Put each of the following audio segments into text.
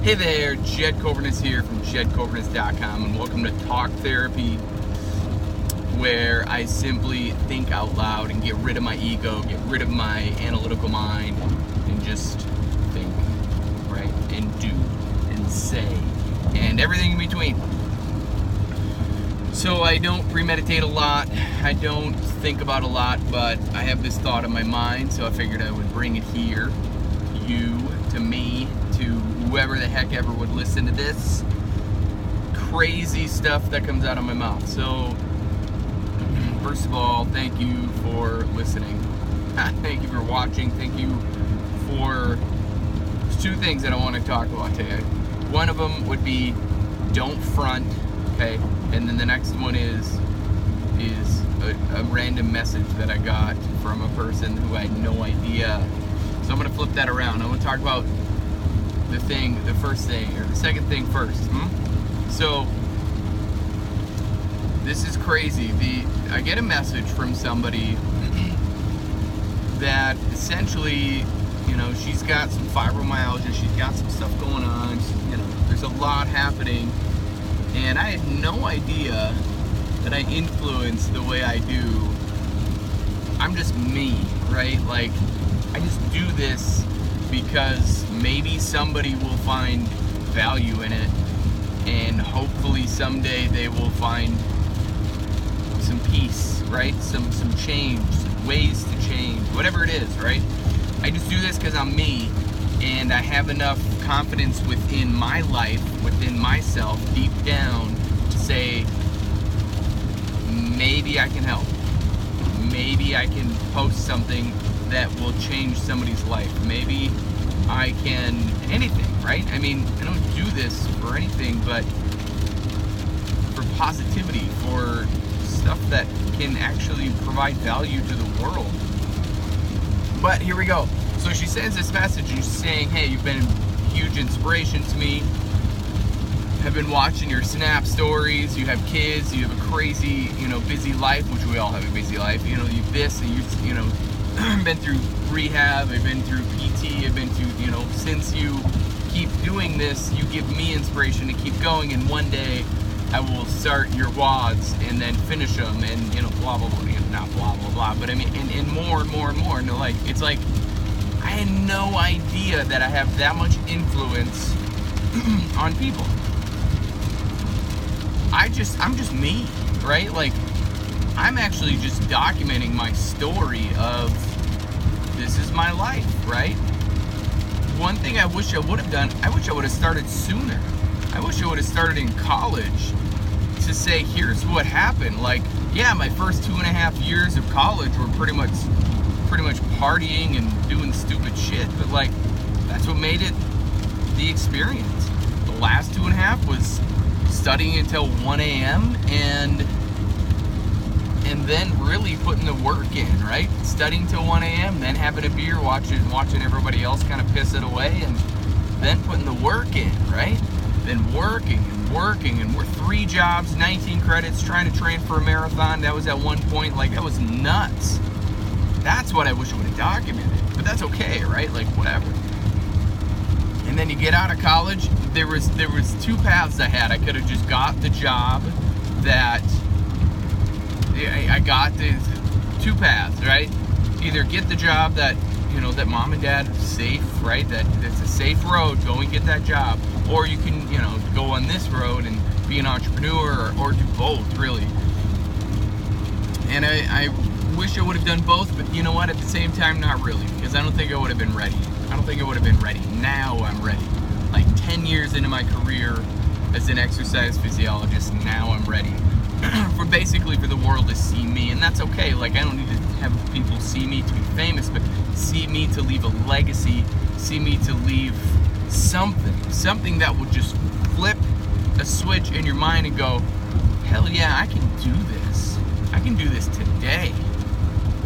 Hey there, Jed Coverness here from jedcoverness.com, and welcome to Talk Therapy, where I simply think out loud and get rid of my ego, get rid of my analytical mind, and just think, right? And do, and say, and everything in between. So I don't premeditate a lot, I don't think about a lot, but I have this thought in my mind, so I figured I would bring it here, to you, to me, to whoever the heck ever would listen to this crazy stuff that comes out of my mouth. So, first of all, thank you for listening. Thank you for watching. Thank you for... There's two things that I want to talk about today. One of them would be don't front, okay? And then the next one is a random message that I got from a person who I had no idea. So I'm going to flip that around. I want to talk about the second thing first. So this is crazy. I get a message from somebody that essentially, she's got some fibromyalgia, she's got some stuff going on, there's a lot happening, and I had no idea that I influence the way I do. I'm just me, right? Like, I just do this because maybe somebody will find value in it, and hopefully someday they will find some peace, right? Some change, some ways to change, whatever it is, right? I just do this because I'm me, and I have enough confidence within my life, within myself, deep down, to say, maybe I can help. Maybe I can post something that will change somebody's life. Maybe I can, anything, right? I mean, I don't do this for anything but for positivity, for stuff that can actually provide value to the world. But here we go. So she sends this message and she's saying, hey, you've been a huge inspiration to me. I've been watching your Snap stories. You have kids, you have a crazy, busy life, which we all have a busy life. You've this, and I've been through rehab, I've been through PT, I've been through, since you keep doing this, you give me inspiration to keep going, and one day I will start your WODs and then finish them, and, blah, blah, blah, not blah, blah, blah, but I mean, and more and more and more, and it's like, I had no idea that I have that much influence on people. I'm just me, right? Like, I'm actually just documenting my story of this is my life, right? One thing I wish I would have done, I wish I would have started sooner. I wish I would have started in college to say, here's what happened. Like, yeah, my first 2.5 years of college were pretty much partying and doing stupid shit, but like, that's what made it the experience. The last 2.5 was studying until 1 a.m. and then really putting the work in, right? Studying till 1 a.m., then having a beer, watching everybody else kind of piss it away, and then putting the work in, right? Then working, and we're 3 jobs, 19 credits, trying to train for a marathon. That was at one point, like, that was nuts. That's what I wish I would have documented, but that's okay, right? Like, whatever. And then you get out of college, there was 2 paths I had. I could have just got the job that I got, the 2 paths, right? Either get the job that, that mom and dad is safe, right? That it's a safe road, go and get that job. Or you can, go on this road and be an entrepreneur, or do both, really. And I wish I would have done both, but you know what? At the same time, not really, because I don't think I would have been ready. Now I'm ready. Like 10 years into my career as an exercise physiologist, now I'm ready for the world to see me, and that's okay. Like, I don't need to have people see me to be famous, but see me to leave a legacy, see me to leave something that will just flip a switch in your mind and go, hell yeah, I can do this. I can do this today.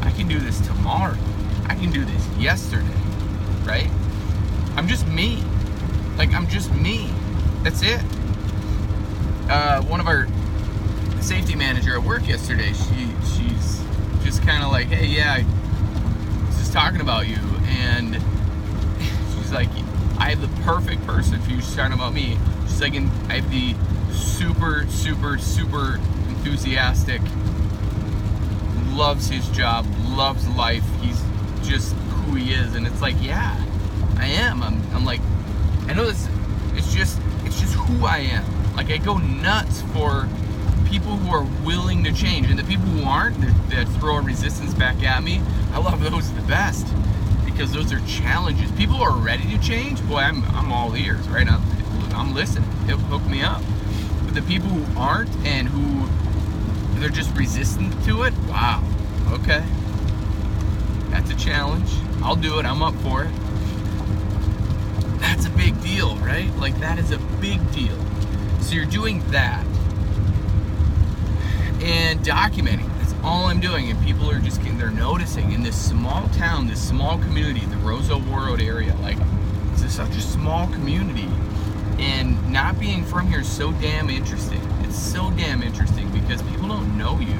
I can do this tomorrow. I can do this yesterday, right? I'm just me. Like, I'm just me. That's it. One of our safety manager at work yesterday, she's just kind of like, hey, yeah, I was just talking about you, and she's like, I have the perfect person for you. She's talking about me. She's like, I have the super, super, super enthusiastic, loves his job, loves life. He's just who he is. And it's like, yeah, I am. I'm like, I know this, it's just who I am. Like, I go nuts for people who are willing to change, and the people who aren't, that throw a resistance back at me, I love those the best, because those are challenges. People who are ready to change, boy, I'm all ears, right? I'm listening. It'll hook me up. But the people who aren't, and who they're just resistant to it, wow, okay, that's a challenge. I'll do it. I'm up for it. That's a big deal, right? Like, that is a big deal. So you're doing that and documenting. That's all I'm doing. And people are just they're noticing in this small town, this small community, the Rosa Warroad area. Like, it's just such a small community. And not being from here is so damn interesting. It's so damn interesting because people don't know you.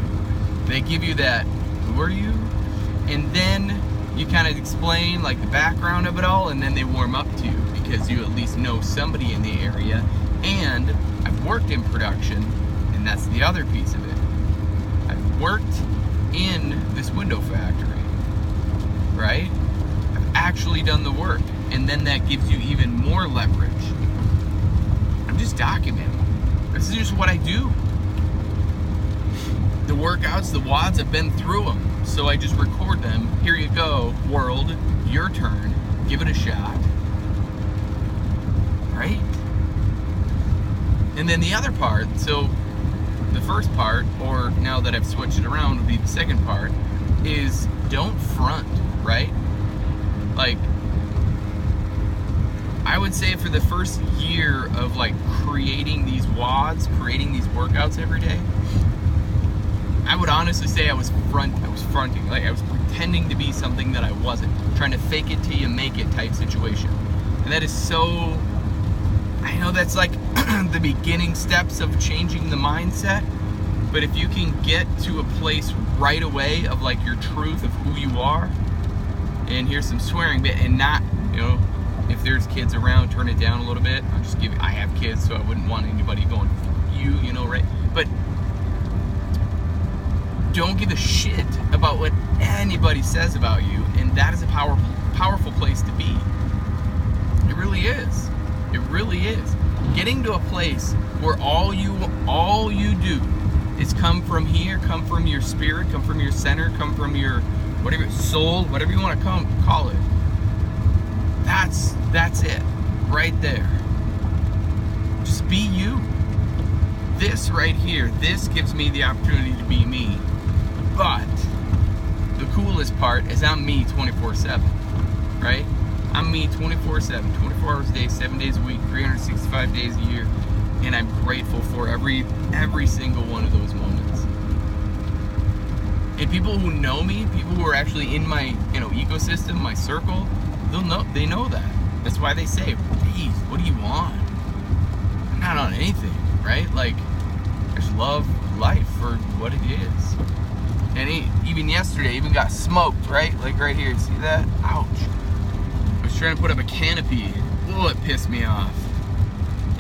They give you that, who are you? And then you kind of explain like the background of it all, and then they warm up to you because you at least know somebody in the area. And I've worked in production, and that's the other piece of it. I've worked in this window factory, right? I've actually done the work, and then that gives you even more leverage. I'm just documenting. This is just what I do. The workouts, the WODs, I've been through them. So I just record them. Here you go, world, your turn. Give it a shot. Right? And then the other part, so the first part, or now that I've switched it around, would be the second part, is don't front, right? Like, I would say for the first year of like creating these WODs, creating these workouts every day, I would honestly say I was fronting, like I was pretending to be something that I wasn't, trying to fake it till you make it type situation. And that is so, I know that's like the beginning steps of changing the mindset, but if you can get to a place right away of like your truth of who you are, and here's some swearing bit, and not, you know, if there's kids around, turn it down a little bit. I'll just give, I have kids, so I wouldn't want anybody going, you know, right? But don't give a shit about what anybody says about you, and that is a powerful place to be. It really is. It really is. Getting to a place where all you do is come from here, come from your spirit, come from your center, come from your whatever soul, whatever you want to call it. That's it, right there. Just be you. This right here, this gives me the opportunity to be me. But the coolest part is I'm me 24/7, right? I'm me 24/7, 24 hours a day, 7 days a week, 365 days a year, and I'm grateful for every single one of those moments. And people who know me, people who are actually in my, you know, ecosystem, my circle, they know that. That's why they say, "Geez, what do you want?" I'm not on anything, right? Like, I just love life for what it is. And even yesterday, even got smoked, right? Like right here, see that? Ouch. I was trying to put up a canopy. Oh, it pissed me off.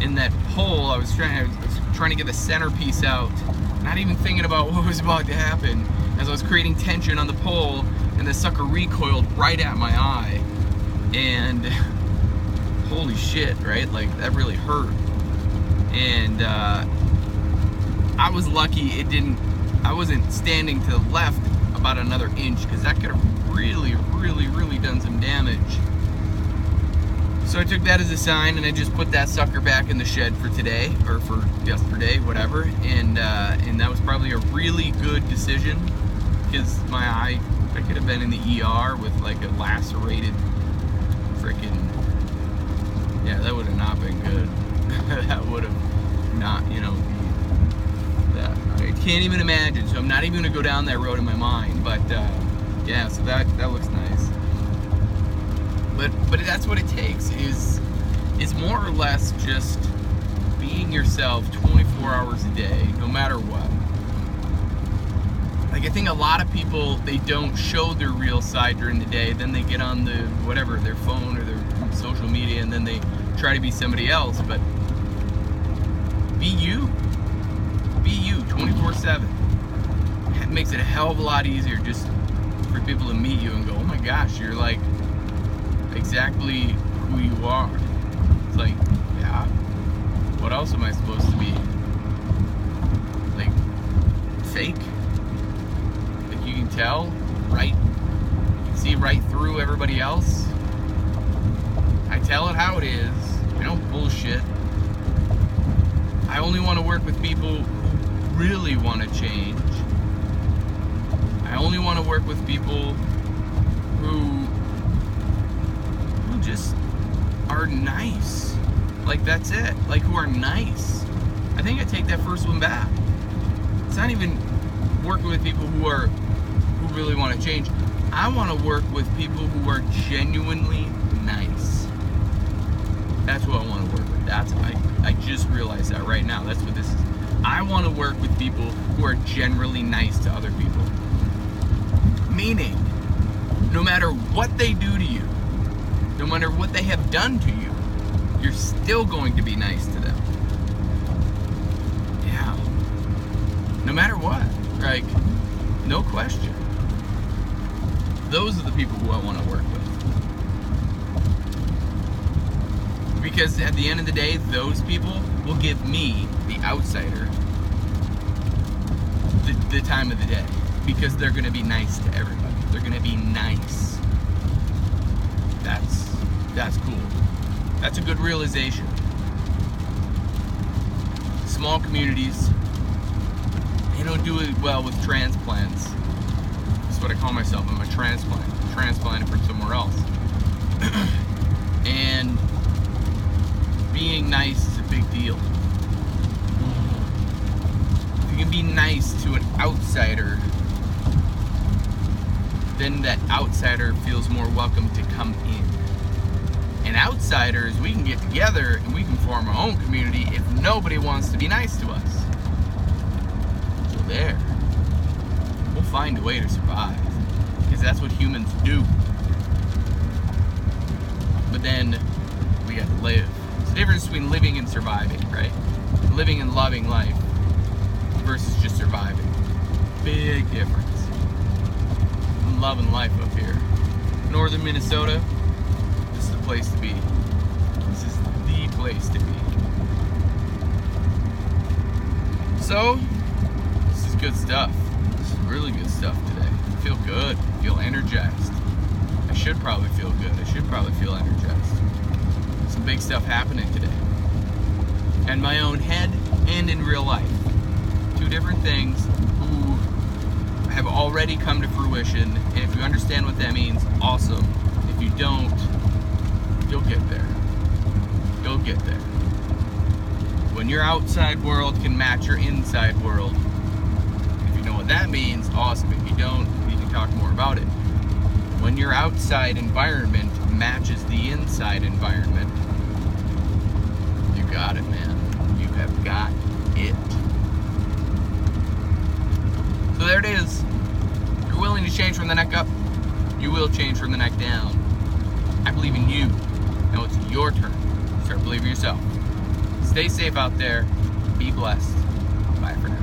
In that pole, I was trying to get the centerpiece out, not even thinking about what was about to happen, as I was creating tension on the pole, and the sucker recoiled right at my eye. And holy shit, right? Like, that really hurt. And I was lucky it didn't, I wasn't standing to the left about another inch, because that could have really, really, really done some damage. So I took that as a sign, and I just put that sucker back in the shed for today, or for yesterday, whatever. And that was probably a really good decision, because my eye, I could have been in the ER with like a lacerated freaking, yeah, that would have not been good. That would have not, you know, that, I can't even imagine. So I'm not even gonna go down that road in my mind. But yeah, so that looks nice. But that's what it takes, is more or less just being yourself 24 hours a day, no matter what. Like, I think a lot of people, they don't show their real side during the day. Then they get on the, whatever, their phone or their social media, and then they try to be somebody else. But be you. Be you 24/7. It makes it a hell of a lot easier just for people to meet you and go, oh my gosh, you're like exactly who you are. It's like, yeah, what else am I supposed to be? Like, fake? Like, you can tell, right? You can see right through everybody else. I tell it how it is. I don't bullshit. I only want to work with people who really want to change. I only want to work with people who just are nice. Like, that's it. Like, who are nice. I think I take that first one back. It's not even working with people who really want to change. I want to work with people who are genuinely nice. That's who I want to work with. I just realized that right now. That's what this is. I want to work with people who are generally nice to other people. Meaning, no matter what they do to you, no matter what they have done to you, you're still going to be nice to them. Yeah. No matter what. Like, no question. Those are the people who I want to work with. Because at the end of the day, those people will give me, the outsider, the time of the day. Because they're going to be nice to everybody. They're going to be nice. That's cool. That's a good realization. Small communities, they don't do it well with transplants. That's what I call myself. I'm a transplant. Transplanted from somewhere else. And being nice is a big deal. If you can be nice to an outsider, then that outsider feels more welcome to come in. And outsiders, we can get together and we can form our own community if nobody wants to be nice to us. So there. We'll find a way to survive. Because that's what humans do. But then, we got to live. It's the difference between living and surviving, right? Living and loving life versus just surviving. Big difference. I'm loving life up here. Northern Minnesota, this is the place to be. This is the place to be. So, this is good stuff. This is really good stuff today. I feel good. I feel energized. I should probably feel good. I should probably feel energized. Some big stuff happening today. In my own head and in real life. Two different things who have already come to fruition, and if you understand what that means, awesome. If you don't, you'll get there. You'll get there. When your outside world can match your inside world, if you know what that means, awesome. If you don't, we can talk more about it. When your outside environment matches the inside environment, you got it, man. You have got it. So there it is. If you're willing to change from the neck up, you will change from the neck down. I believe in you. Now it's your turn. Start believing in yourself. Stay safe out there. Be blessed. Bye for now.